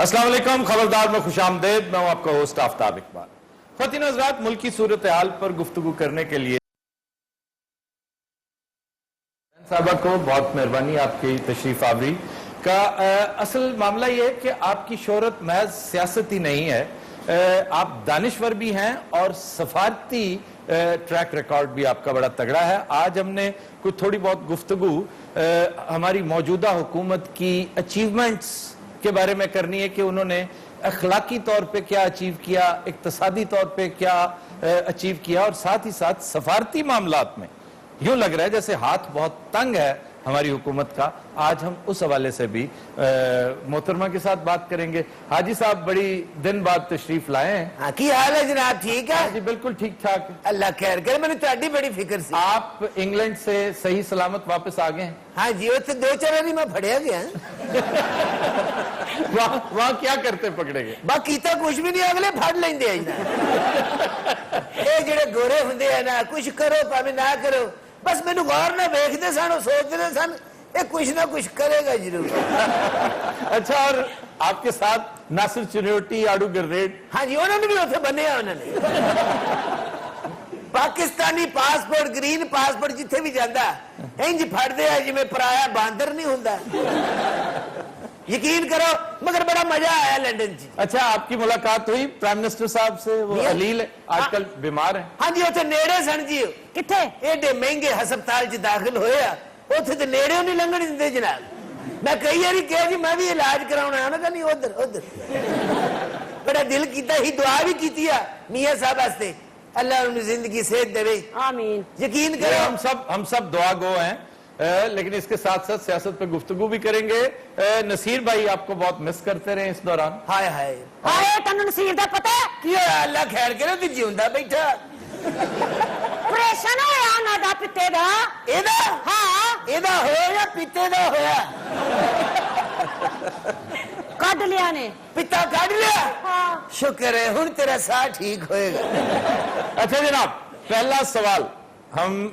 السلام علیکم، خبردار میں خوش آمدید. میں ہوں آپ کا ہوسٹ آفتاب اقبال. خواتین حضرات، ملکی صورتحال پر گفتگو کرنے کے لیے صاحبہ کو بہت مہربانی آپ کی تشریف آوری کا. اصل معاملہ یہ ہے کہ آپ کی شہرت محض سیاستی نہیں ہے، آپ دانشور بھی ہیں اور سفارتی ٹریک ریکارڈ بھی آپ کا بڑا تگڑا ہے. آج ہم نے کوئی تھوڑی بہت گفتگو ہماری موجودہ حکومت کی اچیومنٹس کے بارے میں کرنی ہے کہ انہوں نے اخلاقی طور پہ کیا اچیو کیا، اقتصادی طور پہ کیا اچیو کیا، اور ساتھ ہی ساتھ سفارتی معاملات میں یوں لگ رہا ہے جیسے ہاتھ بہت تنگ ہے ہماری حکومت کا. آج ہم اس حوالے سے بھی محترمہ کے ساتھ بات کریں گے. حاجی صاحب بڑی دن بعد تشریف لائے ہیں. ہاں کی حال ہے جناب؟ ٹھیک ہے جی بالکل ٹھیک ٹھاک. اللہ خیر کرے، میں نے تہاڈی بڑی فکر سی. آپ انگلینڈ سے صحیح سلامت واپس آ گئے ہیں؟ ہاں جی، اتنے 2-4 باری میں پھڑیا گیا. وہاں کیا کرتے پکڑے گئے؟ با کیتا کچھ بھی نہیں، اگلے پھڑ لیندے ہیں نا. اے جڑے گورے ہوندے ہیں نا، کچھ کرو پاویں نہ کرو، بس مینوں غور نہ ویکھدے سن، سوچدے سن اے کچھ نہ کچھ کرے گا ضرور. اچھا، اور آپ کے ساتھ ناصر چنیوٹی، آڑو گرریٹ؟ ہاں جی، انہوں نے بھی اتنے بنیا. انہوں نے پاکستانی پاسپورٹ، گرین پاسپورٹ جتھے بھی جاندہ انج پھڑ دے جی میں پرایا باندر نہیں ہوندا. یقین کرو، مگر بڑا مزہ آیا لنڈن جی. اچھا، آپ کی ملاقات ہوئی پرائم منسٹر صاحب سے؟ وہ علیل آج کل بیمار ہیں. ہاں جی، اتنے نیڑے سن جی. کتھے ایڈے مہنگے ہسپتال چ داخل ہوئے، اتنے تو نیڑے نہیں لنگن دے جناب. میں کئی باری کہا جی میں بھی علاج کراؤنا ہے، انہوں نے کہا نہیں ادھر ادھر. بڑا دل کیتا ہی، دعا بھی کیتی ہے میاں صاحب واسطے، اللہ انہیں زندگی صحت دے. آمین. یقین کرو ہم سب دعا گو ہیں، لیکن اس کے ساتھ ساتھ سیاست پہ گفتگو بھی کریں گے. نصیر بھائی آپ کو بہت مس کرتے رہے اس دوران. ہائے ہائے ہائے تنو نصیر دا پتہ ہے کیا؟ اللہ خیر کرے، تو جیوندا بیٹھا. پریشان ہویا نا دا پتے دا. ایدا ہاں ایدا ہویا یا پیتے دا ہویا؟ کڈ لیا نے. پتا کڈ لیا؟ ہاں. شکر ہے، ہن تیرا سا ٹھیک ہوئے گا. اچھا جناب، پہلا سوال ہم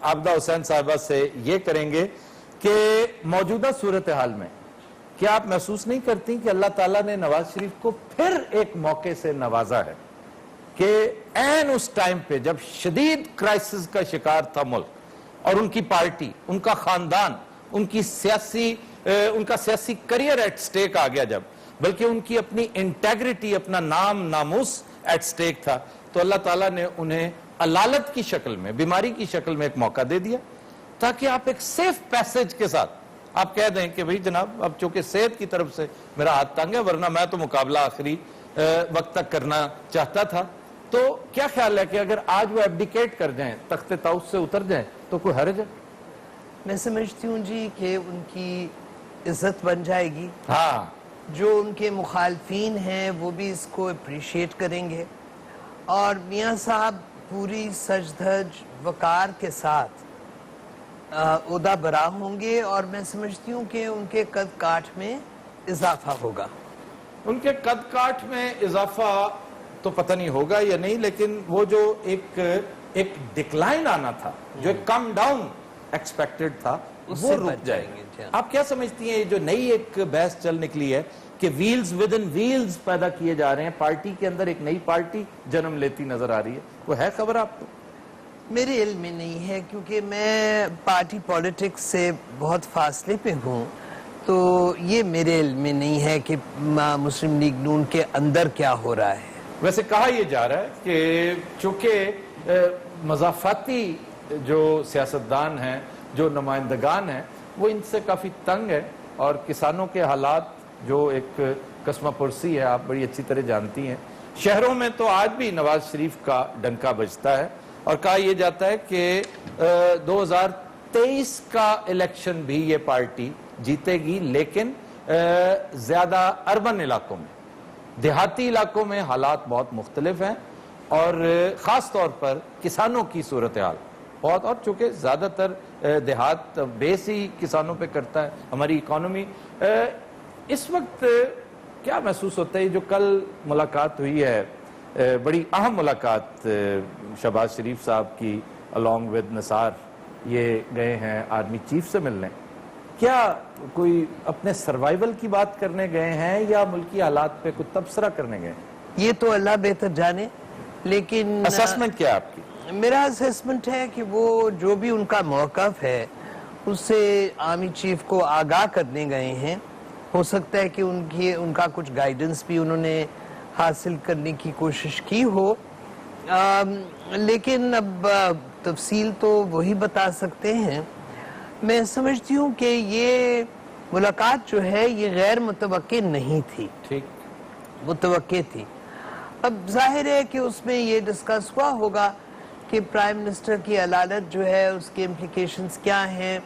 عابدہ حسین صاحبہ سے یہ کریں گے کہ موجودہ صورتحال میں کیا آپ محسوس نہیں کرتی کہ اللہ تعالیٰ نے نواز شریف کو پھر ایک موقع سے نوازا ہے کہ عین اس ٹائم پہ جب شدید کرائسس کا شکار تھا ملک، اور ان کی پارٹی، ان کا خاندان، ان کا سیاسی کریئر ایٹ سٹیک آ گیا، جب بلکہ ان کی اپنی انٹیگریٹی، اپنا نام ناموس ایٹ سٹیک تھا، تو اللہ تعالیٰ نے انہیں علالت کی شکل میں، بیماری کی شکل میں ایک موقع دے دیا تاکہ آپ ایک سیف پیسج کے ساتھ آپ کہہ دیں کہ بھئی جناب اب چونکہ صحت کی طرف سے میرا ہاتھ تنگ ہے، ورنہ میں تو مقابلہ آخری وقت تک کرنا چاہتا تھا. تو کیا خیال ہے کہ اگر آج وہ ایبڈیکیٹ کر جائیں، تخت طاؤس سے اتر جائیں، تو کوئی حرج ہے؟ میں سمجھتی ہوں جی کہ ان کی عزت بن جائے گی. ہاں، جو ان کے مخالفین ہیں وہ بھی اس کو اپریشیٹ کریں گے، اور میاں صاحب پوری سج دھج وقار کے ساتھ عہدہ برا ہوں گے، اور میں سمجھتی ہوں کہ ان کے قد کاٹ میں اضافہ ہوگا. ان کے قد کاٹ میں اضافہ تو پتہ نہیں ہوگا یا نہیں، لیکن وہ جو ایک ڈکلائن آنا تھا، جو ایک کم ڈاؤن ایکسپیکٹڈ تھا، وہ رک جائے گا. آپ کیا سمجھتی ہیں یہ جو نئی ایک بحث چل نکلی ہے کہ ویلز ود ان ویلز پیدا کیے جا رہے ہیں، پارٹی کے اندر ایک نئی پارٹی جنم لیتی نظر آ رہی ہے، وہ ہے خبر آپ کو؟ میرے علم میں نہیں ہے، کیونکہ میں پارٹی پولیٹکس سے بہت فاصلے پہ ہوں، تو یہ میرے علم میں نہیں ہے کہ مسلم لیگ نون کے اندر کیا ہو رہا ہے. ویسے کہا یہ جا رہا ہے کہ چونکہ مضافاتی جو سیاستدان ہیں، جو نمائندگان ہیں، وہ ان سے کافی تنگ ہے، اور کسانوں کے حالات جو ایک قسمہ پرسی ہے، آپ بڑی اچھی طرح جانتی ہیں. شہروں میں تو آج بھی نواز شریف کا ڈنکا بجتا ہے، اور کہا یہ جاتا ہے کہ 2023 کا الیکشن بھی یہ پارٹی جیتے گی، لیکن زیادہ اربن علاقوں میں، دیہاتی علاقوں میں حالات بہت مختلف ہیں، اور خاص طور پر کسانوں کی صورتحال بہت، اور چونکہ زیادہ تر دیہات بیس ہی کسانوں پہ کرتا ہے ہماری اکانومی. اس وقت کیا محسوس ہوتا ہے جو کل ملاقات ہوئی ہے، بڑی اہم ملاقات شہباز شریف صاحب کی along with نثار، یہ گئے ہیں آرمی چیف سے ملنے، کیا کوئی اپنے سروائیول کی بات کرنے گئے ہیں یا ملکی حالات پہ کوئی تبصرہ کرنے گئے ہیں؟ یہ تو اللہ بہتر جانے، لیکن اسسمنٹ کیا ہے آپ کی؟ میرا اسسمنٹ ہے کہ وہ جو بھی ان کا موقف ہے اس سے آرمی چیف کو آگاہ کرنے گئے ہیں. ہو سکتا ہے کہ ان کا کچھ گائیڈنس بھی انہوں نے حاصل کرنے کی کوشش کی ہو، لیکن اب تفصیل تو وہی بتا سکتے ہیں. میں سمجھتی ہوں کہ یہ ملاقات جو ہے یہ غیر متوقع نہیں تھی، ٹھیک متوقع تھی. اب ظاہر ہے کہ اس میں یہ ڈسکس ہوا ہوگا کہ پرائم منسٹر کی علالت جو ہے اس کے امپلیکیشنز کیا ہیں،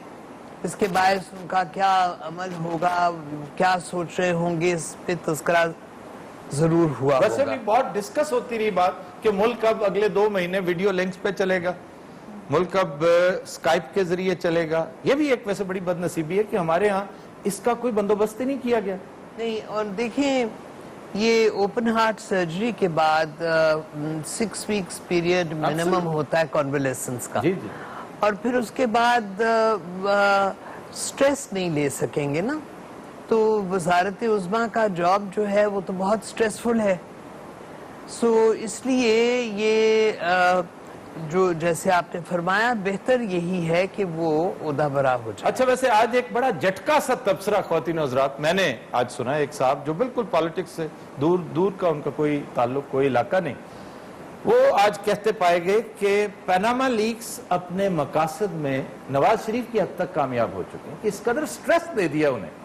اس کے باعث ان کا کیا عمل ہوگا، کیا سوچ رہے ہوں گے، اس پہ تذکرہ ضرور ہوا ہوگا. ویسے بھی بہت ڈسکس ہوتی رہی بات کہ ملک اب اگلے 2 مہینے ویڈیو لنکس پہ چلے گا، ملک اب سکائپ کے ذریعے چلے گا. یہ بھی ایک ویسے بڑی بدنصیبی ہے کہ ہمارے ہاں اس کا کوئی بندوبست ہی نہیں کیا گیا. نہیں، اور دیکھیں یہ اوپن ہارٹ سرجری کے بعد 6 ویکس پیریڈ منیمم ہوتا ہے کنولیسنس کا، جی جی، اور پھر اس کے بعد سٹریس نہیں لے سکیں گے نا. تو وزارت عظمیٰ کا جاب جو ہے وہ تو بہت سٹریسفل ہے. سو اس لیے یہ جو جیسے آپ نے فرمایا بہتر یہی ہے کہ وہ عہدہ برا ہو جائے. اچھا ویسے آج ایک بڑا جھٹکا سا تبصرہ خواتین و حضرات میں نے آج سنا ہے. ایک صاحب جو بالکل پالیٹکس سے دور کا ان کا کوئی تعلق، کوئی علاقہ نہیں، وہ آج کہتے پائے گئے کہ پیناما لیکس اپنے مقاصد میں نواز شریف کی حد تک کامیاب ہو چکے ہیں، کہ اس قدر سٹریس دے دیا انہیں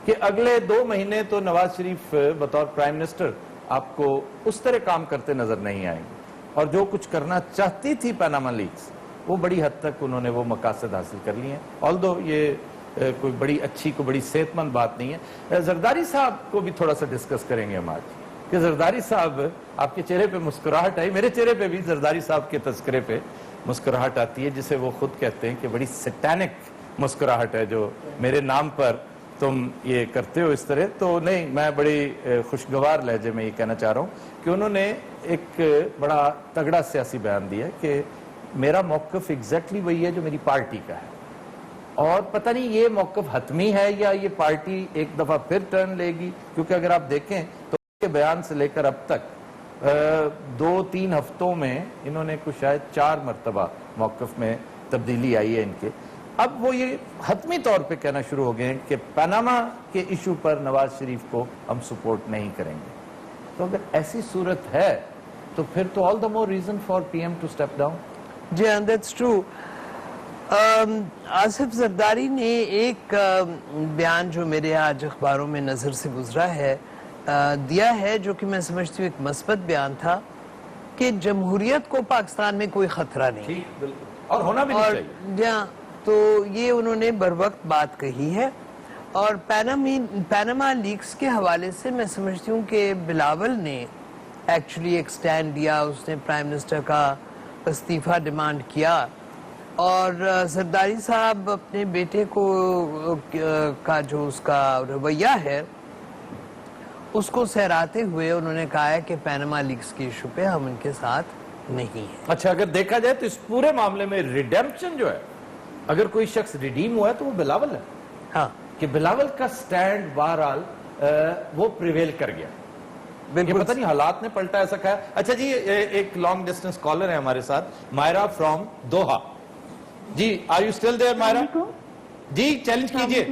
کہ اگلے 2 مہینے تو نواز شریف بطور پرائم منسٹر آپ کو اس طرح کام کرتے نظر نہیں آئیں گے، اور جو کچھ کرنا چاہتی تھی پیناما لیکس وہ بڑی حد تک انہوں نے وہ مقاصد حاصل کر لیے ہیں. آلدو یہ کوئی بڑی اچھی، کوئی بڑی صحت مند بات نہیں ہے. زرداری صاحب کو بھی تھوڑا سا ڈسکس کریں گے ہم آج کہ زرداری صاحب آپ کے چہرے پہ مسکراہٹ آئی، میرے چہرے پہ بھی زرداری صاحب کے تذکرے پہ مسکراہٹ آتی ہے، جسے وہ خود کہتے ہیں کہ بڑی سیٹینک مسکراہٹ ہے جو میرے نام پر تم یہ کرتے ہو اس طرح. تو نہیں، میں بڑی خوشگوار لہجے میں یہ کہنا چاہ رہا ہوں کہ انہوں نے ایک بڑا تگڑا سیاسی بیان دیا کہ میرا موقف ایگزیکٹلی وہی ہے جو میری پارٹی کا ہے، اور پتہ نہیں یہ موقف حتمی ہے یا یہ پارٹی ایک دفعہ پھر ٹرن لے گی. کیونکہ اگر آپ دیکھیں تو کے بیان سے لے کر اب تک 2-3 ہفتوں میں انہوں نے کچھ شاید 4 مرتبہ موقف میں تبدیلی آئی ہے ان کے. اب وہ یہ حتمی طور پہ کہنا شروع ہو گئے ہیں کہ پاناما کے ایشو پر نواز شریف کو ہم سپورٹ نہیں کریں گے. تو اگر ایسی صورت ہے تو پھر تو all the more reason for PM to step down. جی ہاں، that's true. آصف زرداری نے ایک بیان جو میرے آج اخباروں میں نظر سے گزرا ہے دیا ہے، جو کہ میں سمجھتی ہوں ایک مثبت بیان تھا کہ جمہوریت کو پاکستان میں کوئی خطرہ نہیں. ٹھیک، بالکل، اور ہونا بھی نہیں چاہیے. جی ہاں، تو یہ انہوں نے بروقت بات کہی ہے. اور پیناما لیکس کے حوالے سے میں سمجھتی ہوں کہ بلاول نے ایکچولی ایک سٹینڈ دیا، اس نے پرائم منسٹر کا استعفیٰ ڈیمانڈ کیا، اور زرداری صاحب اپنے بیٹے کو کا جو اس کا رویہ ہے اس کو سہراتے ہوئے انہوں نے کہا ہے کہ پیناما لیکس کے ایشو پہ ہم ان کے ساتھ نہیں ہیں. اچھا، اگر دیکھا جائے تو اس پورے معاملے میں ریڈیمپشن جو ہے، اگر کوئی شخص ریڈیم ہوا ہے تو وہ بلاول ہے. ہاں، کہ بلاول کا سٹینڈ بہرحال وہ پریویل کر گیا. یہ پتہ نہیں حالات نے پلٹا ایسا کہا. اچھا جی، ایک لانگ ڈسٹنس کالر ہے ہمارے ساتھ، مائرہ فرام دوحہ. جی، are you still there Maira? جی، چیلنج کیجئے.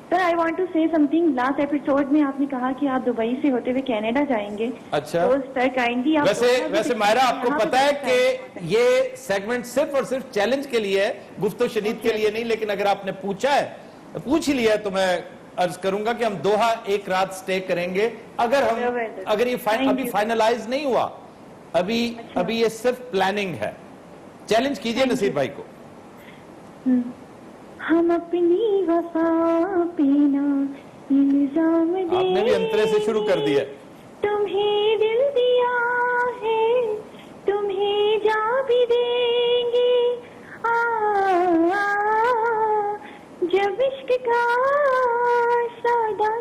سر، آئی وانٹ ٹو سے سم تھنگ. لاسٹ ایپیسوڈ میں آپ نے کہا کہ آپ دبئی سے ہوتے ہوئے کینیڈا جائیں گے. اچھا، تو سر کائنڈلی آپ ویسے مائرہ، آپ کو پتا ہے کہ یہ سیگمنٹ صرف اور صرف چیلنج کے لیے ہے، گفت و شنید کے لیے نہیں. لیکن اگر آپ نے پوچھا ہے، پوچھ ہی لیا ہے، تو میں عرض کروں گا کہ ہم دوحہ 1 رات سٹے کریں گے. اگر یہ ابھی فائنلائز نہیں ہوا، ابھی یہ صرف پلاننگ ہے. چیلنج کیجئے نصیر بھائی کو. ہم اپنی وفا پینا الزام دیں، آپ نے بھی انترے سے شروع کر دیا. تمہیں دل دیا ہے، تمہیں جا بھی دیں گے. جب عشق کا سادہ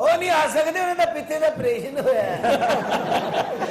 ਉਹ ਨਹੀਂ ਆ ਸਕਦੇ, ਉਹਨਾਂ ਦਾ ਪਿੱਤੇ ਦਾ ਆਪਰੇਸ਼ਨ ਹੋਇਆ।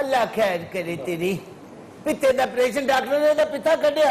ਅੱਲਾ ਖੈਰ ਕਰੇ ਤੇਰੀ। ਪਿੱਤੇ ਦਾ ਆਪਰੇਸ਼ਨ ਡਾਕਟਰ ਨੇ ਉਹਦਾ ਪਿੱਤਾ ਕੱਢਿਆ।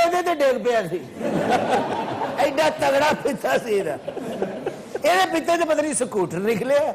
ਉਹਦੇ ਤੇ ਡੇਗ ਪਿਆ ਸੀ। ਐਡਾ ਤਗੜਾ ਪਿੱਤਾ ਸੀ ਇਹਦਾ। ਇਹਦੇ ਪਿੱਤੇ ਤੇ ਪਤਾ ਨਹੀਂ ਸਕੂਟਰ ਨਿਕਲਿਆ।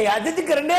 ਇਆਦਤ ਕਰਨੇ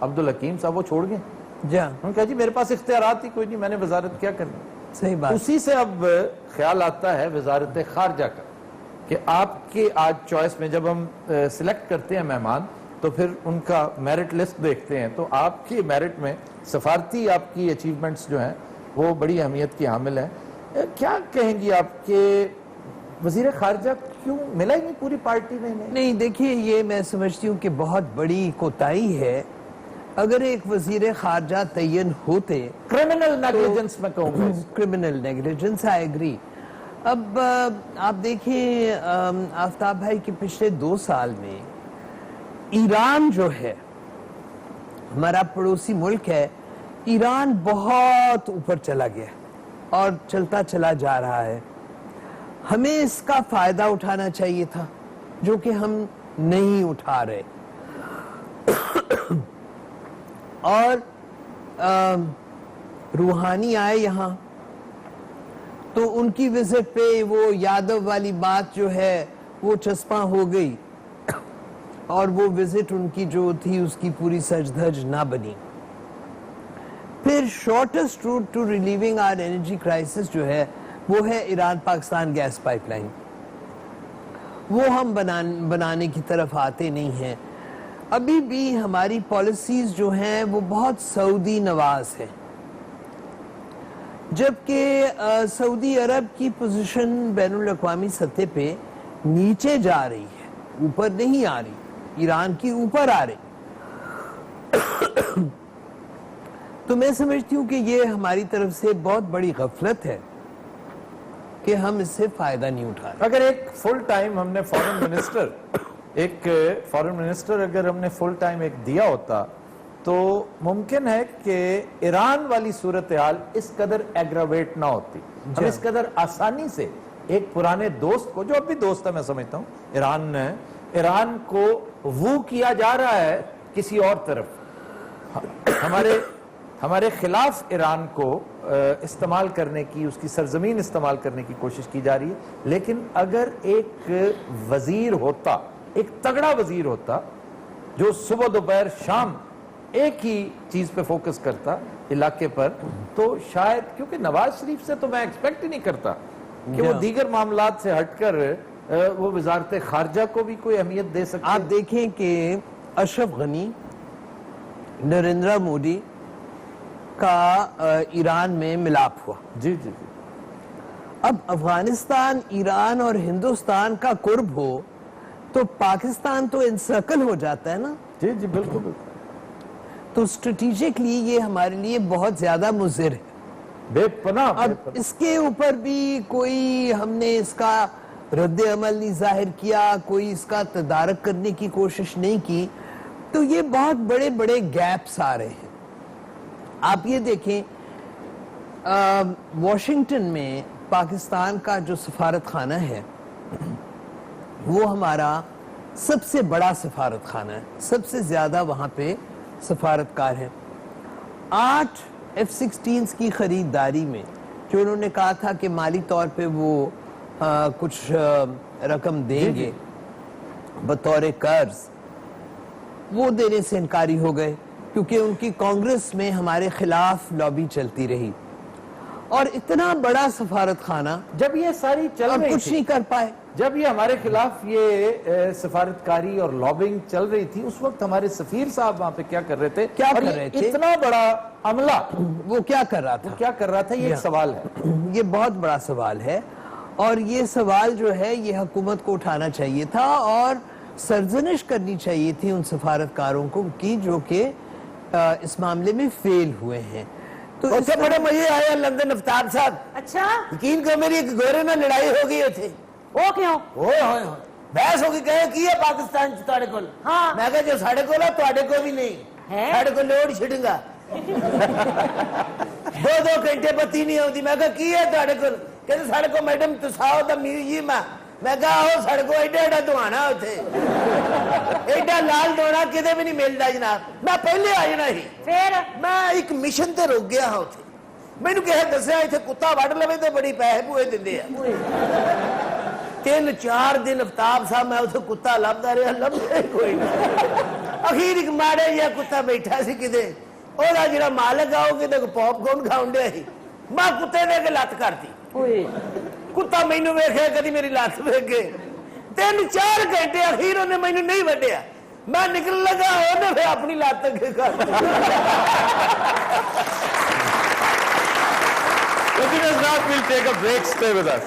عبدالحکیم صاحب وہ چھوڑ گئے. جی انہوں نے کہا جی میرے پاس اختیارات ہی کوئی نہیں, میں نے وزارت کیا کرنی. صحیح بات. اسی سے اب خیال آتا ہے وزارت خارجہ کا کہ آپ کے آج چوائس میں جب ہم سلیکٹ کرتے ہیں مہمان تو پھر ان کا میرٹ لسٹ دیکھتے ہیں, تو آپ کی میرٹ میں سفارتی آپ کی اچیومنٹس جو ہیں وہ بڑی اہمیت کی حامل ہیں. کیا کہیں گی آپ کہ وزیر خارجہ کیوں ملا ہی نہیں پوری پارٹی میں انہیں؟ نہیں دیکھیے, یہ میں سمجھتی ہوں کہ بہت بڑی کوتاہی ہے. اگر ایک وزیر خارجہ تعین ہوتے, کرمنل نیگلیجنس میں کہوں گا, کرمنل نیگلیجنس, آئی ایگری. اب آپ دیکھیں آفتاب بھائی کے پچھلے 2 سال میں ایران جو ہے ہمارا پڑوسی ملک ہے, ایران بہت اوپر چلا گیا اور چلتا چلا جا رہا ہے. ہمیں اس کا فائدہ اٹھانا چاہیے تھا جو کہ ہم نہیں اٹھا رہے. اور روحانی آئے یہاں تو ان کی وزٹ پہ وہ یادو والی بات جو ہے وہ چسپاں ہو گئی اور وہ وزٹ ان کی جو تھی اس کی پوری سج دھج نہ بنی. پھر shortest route to relieving our energy crisis جو ہے وہ ہے Iran Pakistan gas pipeline. وہ ہم بنانے کی طرف آتے نہیں ہیں. ابھی بھی ہماری پالیسیز جو ہیں وہ بہت سعودی نواز ہیں, جبکہ سعودی عرب کی پوزیشن بین الاقوامی سطح پہ نیچے جا رہی ہے, اوپر نہیں آ رہی. ایران کی اوپر آ رہی. تو میں سمجھتی ہوں کہ یہ ہماری طرف سے بہت بڑی غفلت ہے کہ ہم اس سے فائدہ نہیں اٹھا رہے. اگر ایک فل ٹائم ہم نے فورن منسٹر اگر ہم نے فل ٹائم ایک دیا ہوتا تو ممکن ہے کہ ایران والی صورتحال اس قدر ایگراویٹ نہ ہوتی. ہم اس قدر آسانی سے ایک پرانے دوست کو, جو اب بھی دوست ہے میں سمجھتا ہوں, ایران کو وہ کیا جا رہا ہے کسی اور طرف, ہمارے خلاف ایران کو استعمال کرنے کی, اس کی سرزمین استعمال کرنے کی کوشش کی جا رہی ہے. لیکن اگر ایک وزیر ہوتا, ایک تگڑا وزیر ہوتا جو صبح دوپہر شام ایک ہی چیز پہ فوکس کرتا علاقے پر, تو شاید, کیونکہ نواز شریف سے تو میں ایکسپیکٹ ہی نہیں کرتا کہ وہ دیگر معاملات سے ہٹ کر وہ وزارت خارجہ کو بھی کوئی اہمیت دے سکتے. آپ دیکھیں کہ اشرف غنی, نریندر مودی کا ایران میں ملاپ ہوا. جی. اب افغانستان, ایران اور ہندوستان کا قرب ہو تو پاکستان تو انسرکل ہو جاتا ہے نا. جی بالکل. تو اسٹریٹجکلی یہ ہمارے لیے بہت زیادہ مضر ہے, بے پناہ. اب اس کے اوپر بھی کوئی ہم نے اس کا رد عمل نہیں ظاہر کیا, کوئی اس کا تدارک کرنے کی کوشش نہیں کی, تو یہ بہت بڑے بڑے گیپس آ رہے ہیں. آپ یہ دیکھیں واشنگٹن میں پاکستان کا جو سفارت خانہ ہے وہ ہمارا سب سے بڑا سفارت خانہ ہے, سب سے زیادہ وہاں پہ سفارتکار ہیں. 8 F-16 کی خریداری میں جو انہوں نے کہا تھا کہ مالی طور پہ وہ کچھ رقم دیں گے بطور قرض, وہ دینے سے انکاری ہو گئے کیونکہ ان کی کانگریس میں ہمارے خلاف لابی چلتی رہی. اور اتنا بڑا سفارت خانہ جب یہ ساری چل رہی کچھ نہیں کر پائے. جب یہ ہمارے خلاف یہ سفارتکاری اور لابنگ چل رہی تھی, اس وقت ہمارے سفیر صاحب وہاں پہ کیا کر رہے تھے؟ کیا کر رہے تھے؟ اتنا بڑا عملہ وہ کیا کر رہا تھا؟ یہ ایک سوال ہے. یہ بہت بڑا سوال ہے, اور یہ سوال جو ہے یہ حکومت کو اٹھانا چاہیے تھا اور سرزنش کرنی چاہیے تھی ان سفارتکاروں کو کی جو کہ اس معاملے میں فیل ہوئے ہیں. تو اس سے بڑے مزے آئے لندن افطار صاحب. اچھا, یقین کرو میری ایک گورے میں لڑائی ہو گئی تھی. وہ کیوں؟ بحث ہو گئی, کہے کی ہے پاکستان تھوڑے کول. ہاں, میں کہا جو ساڑھے کول ہے تھوڑے کو بھی نہیں, ساڑھے کو لوڈ چھڑیں گا. 2 گھنٹے بتی نہیں ہوتی. میں کہا کی ہے تھوڑے کول, کہتے ساڑھے کو میڈم تساؤ دا میوزیم ہے. میں کہا ہو ساڑھے کو ایڈا ایڈا دوانا ہوتے, ایڈا لال دونا کدے بھی نہیں ملتا جناب. میں پہلے آ جانا ہی, پھر میں ایک مشن تے رک گیا ہاں اتنے. مینوں کہے دسیا اتنے کتا وڈ لوے تو بڑی پیسے پوئے دے. 3-4 دن افطاب صاحب میں اتنے کتا لبدا رہا, لبدا کوئی نہیں. اخیر ایک ماڑا جہا کتا بیٹھا سی کدے ਉਹਦਾ ਜਿਹੜਾ ਮਾਲਕ ਆ ਉਹ ਕਿਤੇ ਪੌਪਕੌਰਨ ਖਾਣ ਡਿਆ ਸੀ ਮੈਂ ਕੁੱਤੇ ਦੇ ਕੇ ਲੱਤ ਕਰਤੀ ਓਏ ਕੁੱਤਾ ਮੈਨੂੰ ਵੇਖਿਆ ਕਦੀ ਮੇਰੀ ਲੱਤ ਵੇਖ ਕੇ 3-4 ਘੰਟੇ ਅਖੀਰ ਉਹਨੇ ਮੈਨੂੰ ਨਹੀਂ ਵੱਢਿਆ ਮੈਂ ਨਿਕਲਣ ਲੱਗਾ ਉਹਨੇ ਫਿਰ ਆਪਣੀ ਲੱਤ ਅੱਗੇ ਕਰ We'll take a break. Stay with us.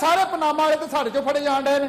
ਸਾਰੇ ਪਨਾਮਾ ਵਾਲੇ ਤੇ ਸਾਡੇ ਚੋਂ ਫੜੇ ਜਾਣ ਡਏ ਨੇ।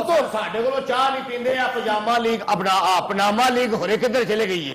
ਉਤੋਂ ਸਾਡੇ ਕੋਲੋਂ ਚਾਹ ਨਹੀਂ ਪੀਂਦੇ ਆ, ਪਜਾਮਾ ਲੀਗ ਆਪਣਾ ਪਨਾਮਾ ਲੀਗ ਹੋਰੇ ਕਿੱਧਰ ਚਲੇ ਗਈ ਹੈ।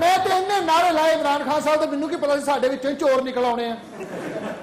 ਮੈਂ ਤੇ ਇੰਨੇ ਨਾਰੇ ਲਾਏ ਇਮਰਾਨ ਖਾਨ ਸਾਹਿਬ ਤੇ ਮੈਨੂੰ ਕੀ ਪਤਾ ਸੀ ਸਾਡੇ ਵਿੱਚੋਂ ਹੀ ਚੋਰ ਨਿਕਲ ਆਉਣੇ ਆ।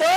2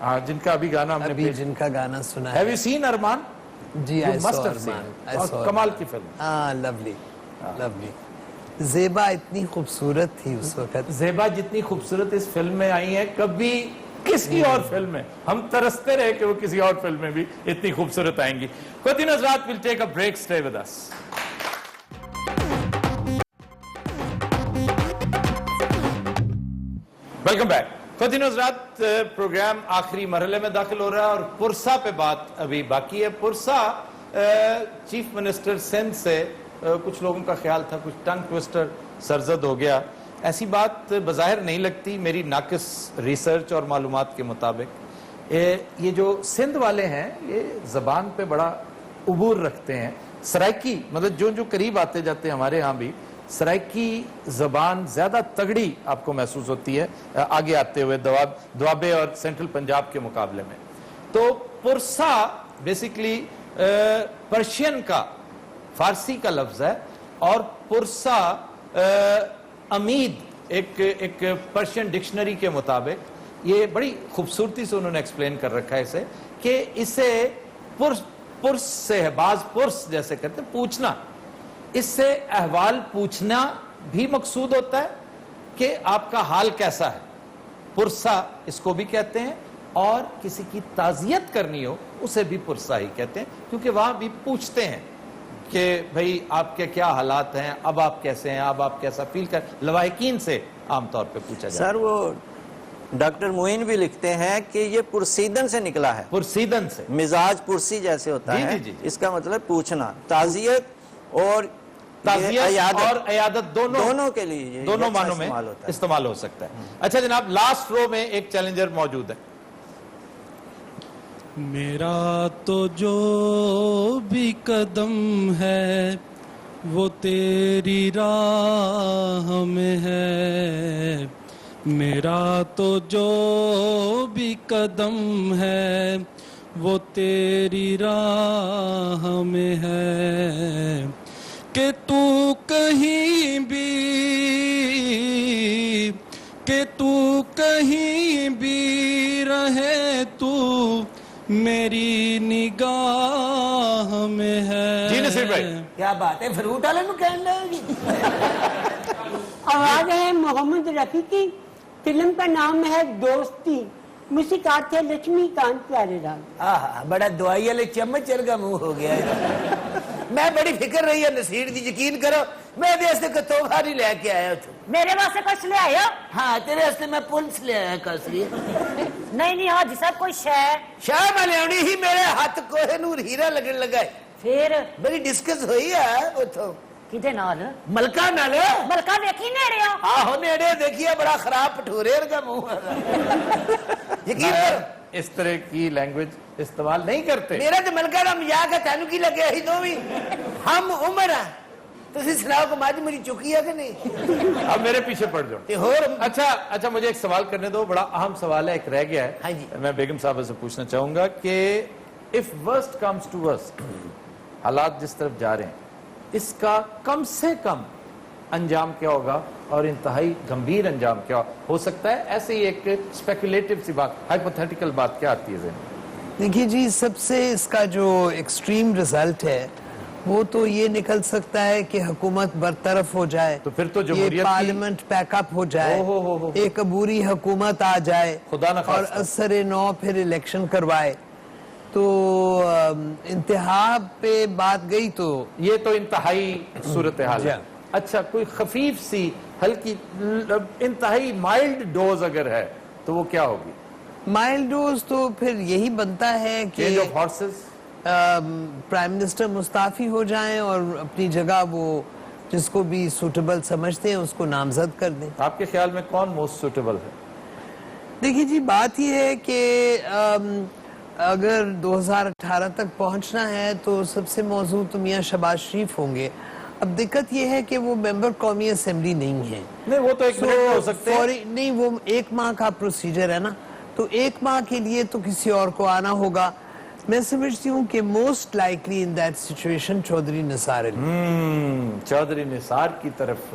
ہاں جن کا ابھی گانا ہم نے ابھی جن کا گانا سنا Have ہے you seen ارمان؟ جی You I must saw have seen. Arman. I اور saw کمال Arman. کی فلم. ہاں لولی لولی زیبا اتنی خوبصورت تھی اس وقت. زیبا جتنی خوبصورت اس فلم میں آئی ہیں کبھی کسی اور فلم میں ہم ترستے رہے کہ وہ کسی اور فلم میں بھی اتنی خوبصورت آئیں گی. Continue Hazrat, we'll take a break, stay with us. Welcome back. Continue Hazrat, program آخری مرحلے میں داخل ہو رہا ہے اور پرسا پہ بات ابھی باقی ہے. پرسا چیف منسٹر سندھ سے کچھ لوگوں کا خیال تھا کچھ ٹنگ ٹوسٹر سرزد ہو گیا. ایسی بظاہر نہیں لگتی میری ناقص ریسرچ اور معلومات کے مطابق. یہ جو سندھ والے ہیں یہ زبان پہ بڑا عبور رکھتے ہیں. سرائکی مطلب جو قریب آتے جاتے ہیں ہمارے ہاں بھی سرائکی زبان زیادہ تگڑی آپ کو محسوس ہوتی ہے آگے آتے ہوئے دوابے اور سینٹرل پنجاب کے مقابلے میں. تو پرسا بیسیکلی پرشین کا فارسی کا لفظ ہے اور پرسا امید ایک پرشین ڈکشنری کے مطابق یہ بڑی خوبصورتی سے انہوں نے ایکسپلین کر رکھا ہے اسے کہ اسے پرس سے ہے بعض پرس جیسے کہتے ہیں پوچھنا. اس سے احوال پوچھنا بھی مقصود ہوتا ہے کہ آپ کا حال کیسا ہے. پرسا اس کو بھی کہتے ہیں اور کسی کی تعزیت کرنی ہو اسے بھی پرسا ہی کہتے ہیں کیونکہ وہاں بھی پوچھتے ہیں کہ بھئی آپ کے کیا حالات ہیں اب آپ کیسے ہیں اب آپ کیسا فیل کر لواحقین سے عام طور پہ پوچھا جاتا ہے. سر وہ ڈاکٹر معین بھی لکھتے ہیں کہ یہ پرسیدن سے نکلا ہے. پرسیدن سے مزاج پرسی جیسے ہوتا ہے جی. اس کا مطلب پوچھنا. تعزیت اور اور عیادت دونوں کے لیے دونوں معنوں میں استعمال ہو سکتا ہے. اچھا جناب لاسٹ رو میں ایک چیلنجر موجود ہے. میرا تو جو بھی قدم ہے وہ تیری راہ میں ہے. میرا تو جو بھی قدم ہے وہ تیری راہ میں ہے. کہ تو کہیں بھی رہے تو میری نگاہ میں ہے. جی نصیر بھائی کیا بات ہے فروٹ والے نو کہن لگے گی. آواز ہے محمد رفیع کی. فلم کا نام ہے دوستی. موسیقار تھے لکشمی کانت پیارے لال. بڑا دوائی والے چمچ چرگا منہ ہو گیا ہے. میں بڑی فکر رہی ہے نصیر دی یقین کرو میں کوئی تحفہ نہیں لے کے آیا. میرے واسطے کچھ لے آیا؟ ہاں تیرے واسطے میں پولیس لے آیا کسری. نہیں حاجی صاحب کوئی شاہ میں لے ہی میرے ہاتھ کوہ نور ہیرا لگن لگا ہے. پھر بڑی ڈسکس ہوئی ہے اتھوں کدے نال؟ ملکہ نال. ملکہ دیکھی نیڑے آہو نیڑے دیکھیا بڑا خراب پٹھورے کا منہ. یقین کرو اس طرح کی لینگویج استعمال نہیں کرتے. میرا تو ملکہ کا مزاق ہے تینوں کی لگے ہی دو بھی ہم عمر ہیں. تسی سناؤ کہ ماجی میری چکی ہے کہ نہیں. اب میرے پیچھے پڑ جاؤ. اچھا مجھے ایک سوال کرنے دو. بڑا اہم سوال ہے ایک رہ گیا ہے. میں بیگم صاحبہ سے پوچھنا چاہوں گا کہ if worst comes to worst حالات جس طرف جا رہے ہیں اس کا کم سے کم انجام کیا ہوگا اور انتہائی گمبھیر انجام کیا ہو سکتا ہے. ایسے ہی ایک اسپیکولیٹو سی بات ہائپوتھیٹیکل بات کیا آتی ہے ذہن میں؟ دیکھیے جی سب سے اس کا جو ایکسٹریم رزلٹ ہے وہ تو یہ نکل سکتا ہے کہ حکومت برطرف ہو جائے تو پھر تو یہ پارلیمنٹ پیک اپ ہو جائے ایک عبوری حکومت آ جائے اور اثر نو پھر الیکشن کروائے. تو انتہا پہ بات گئی تو یہ تو انتہائی صورتحال ہے. اچھا کوئی خفیف سی ہلکی انتہائی مائلڈ ڈوز اگر ہے تو وہ کیا ہوگی؟ مائلڈ ڈوز تو پھر یہی بنتا ہے کہ پرائم منسٹر مستعفی ہو جائیں اور اپنی جگہ وہ جس کو بھی سوٹیبل سمجھتے ہیں اس کو نامزد کر دیں. آپ کے خیال میں کون موسٹ سوٹیبل ہے؟ دیکھیے جی بات یہ ہے کہ اگر 2018 تک پہنچنا ہے تو سب سے موزوں تو میاں شہباز شریف ہوں گے. اب دقت یہ ہے کہ وہ ممبر قومی اسمبلی نہیں ہے. نہیں وہ تو ایک منٹ میں ہو سکتے ہیں. نہیں وہ 1 ماہ کا پروسیجر ہے نا تو 1 ماہ کے لیے تو کسی اور کو آنا ہوگا. میں سمجھتی ہوں کہ most likely in that situation Chaudhry Nisar Ali. Chaudhry Nisar کی طرف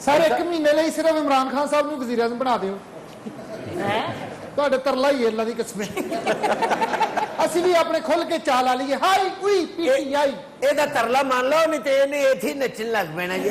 ਸਰ 1 ਮਹੀਨੇ ਲਈ ਸਿਰਫ ਇਮਰਾਨ ਖਾਨ ਸਾਹਿਬ ਨੂੰ ਵਜ਼ੀਰ ਆਜ਼ਮ ਬਣਾ ਦਿਓ। ਤੁਹਾਡੇ ਤਰਲਾ ਹੀ ਅੱਲਾ ਦੀ ਕਸਮ। ਅਸੀਂ ਵੀ ਆਪਣੇ ਖੁੱਲ ਕੇ ਚਾਲ ਆ ਲਈਏ। ਹਾਈ ਉਈ ਪੀਟੀਆਈ। ਇਹਦਾ ਤਰਲਾ ਮੰਨ ਲਓ, ਨਹੀਂ ਤੇ ਇਹਨੇ ਇੱਥੇ ਹੀ ਨੱਚਣ ਲੱਗ ਪੈਣਾ ਜੀ।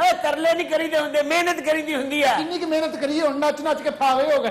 ਓਏ ਤਰਲੇ ਨਹੀਂ ਕਰੀਦੇ ਹੁੰਦੇ, ਮਿਹਨਤ ਕਰੀਦੀ ਹੁੰਦੀ ਆ। ਕਿੰਨੀ ਕੁ ਮਿਹਨਤ ਕਰੀਏ, ਹੁਣ ਨੱਚ ਨੱਚ ਕੇ ਫਾਵੇ ਹੋ ਗਏ।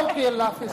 ਓਕੇ ਅੱਲਾ ਹਾਫਿਜ਼।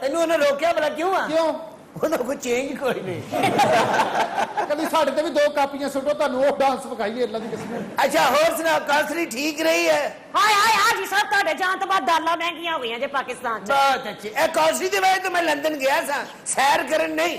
ਤੈਨੂੰ ਉਹਨੇ ਰੋਕਿਆ ਭਲਾ ਕਿਉਂ ਆ? ਕਿਉਂ? ਉਹਨਾਂ ਕੋਈ ਚੇਂਜ ਕੋਈ ਨਹੀਂ। ਕਦੀ ਸਾਡੇ ਤੇ ਵੀ 2 ਕਾਪੀਆਂ ਸੁੱਟੋ, ਤੁਹਾਨੂੰ ਉਹ ਡਾਂਸ ਵਿਖਾਈਏ ਅੱਲਾ ਦੀ ਕਸਮ। ਅੱਛਾ ਹੋਰ ਸੁਣਾ, ਕਾਸਰੀ ਠੀਕ ਰਹੀ ਹੈ? ਹਾਏ ਹਾਏ ਹਾਜੀ ਸਾਹਿਬ, ਤੁਹਾਡੇ ਜਾਣ ਤੋਂ ਬਾਅਦ ਦਾਲਾਂ ਮਹਿੰਗੀਆਂ ਹੋ ਗਈਆਂ ਜੇ ਪਾਕਿਸਤਾਨ 'ਚ। ਬਹੁਤ ਅੱਛੀ। ਇਹ ਕਾਸਰੀ ਦੀ ਵਜ੍ਹਾ ਤੋਂ ਮੈਂ ਲੰਦਨ ਗਿਆ ਸਾਂ, ਸੈਰ ਕਰਨ ਨਹੀਂ,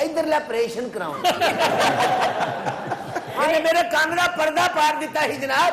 ਇਧਰਲਾ ਆਪਰੇਸ਼ਨ ਕਰਾਉਣ। ਇਹਨੇ ਮੇਰੇ ਕੰਨ ਦਾ ਪਰਦਾ ਪਾੜ ਦਿੱਤਾ ਸੀ ਜਨਾਬ,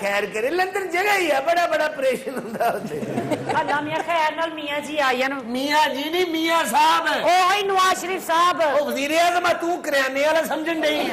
ਖੈਰ ਕਰੇ, ਲੰਦਨ ਜਗ੍ਹਾ ਹੀ ਆ, ਬੜਾ ਬੜਾ ਆਪਰੇਸ਼ਨ ਹੁੰਦਾ ਉੱਥੇ। ਅੱਲਾ ਮੀਆਂ ਖੈਰ ਨਾਲ ਮੀਆਂ ਜੀ ਆਏ ਨੇ। ਮੀਆਂ ਜੀ ਨਹੀਂ, ਮੀਆਂ ਸਾਹਿਬ। ਉਹ ਹੀ ਨਵਾਜ਼ ਸ਼ਰੀਫ ਸਾਹਿਬ। ਉਹ ਵਜ਼ੀਰ ਆਜ਼ਮ ਆ, ਤੂੰ ਕਰਿਆਨੇ ਵਾਲਾ ਸਮਝਣ ਡਈ ਆ।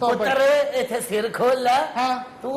ਪੁੱਤਰ ਇੱਥੇ ਸਿਰ ਖੋਲ ਲੈ। ਹਾਂ। ਤੂੰ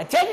ਅੱਛਾ ਜੀ।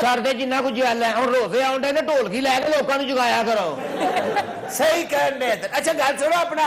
ਸਾਡੇ ਜਿੰਨਾ ਕੁ ਜਲ ਹੈ, ਹੁਣ ਰੋਜ਼ੇ ਆਉਂਦੇ ਨੇ, ਢੋਲਕੀ ਲੈ ਕੇ ਲੋਕਾਂ ਨੂੰ ਜਗਾਇਆ ਕਰੋ। ਸਹੀ ਕਹਿਣ ਦੇ। ਅੱਛਾ ਗੱਲ ਸੁਣੋ ਆਪਣਾ।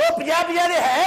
250 ਦੇ ਹੈ?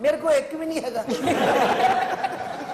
ਮੇਰੇ ਕੋਲ ਇੱਕ ਵੀ ਨਹੀਂ ਹੈਗਾ।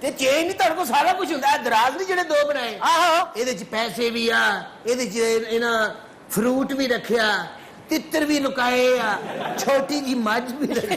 ਤੇ ਚੇਂਜ ਨਹੀਂ, ਤੁਹਾਡੇ ਕੋਲ ਸਾਰਾ ਕੁਝ ਹੁੰਦਾ। ਦਰਾਜ਼ ਨਹੀਂ ਜਿਹੜੇ 2 ਬਣਾਏ। ਆਹੋ ਇਹਦੇ 'ਚ ਪੈਸੇ ਵੀ ਆ, ਇਹਦੇ 'ਚ ਇਹਨਾਂ ਫਰੂਟ ਵੀ ਰੱਖਿਆ, ਤਿੱਤਰ ਵੀ ਲੁਕਾਏ ਆ, ਛੋਟੀ ਜੀ ਮੱਝ ਵੀ ਰੱਖੀ।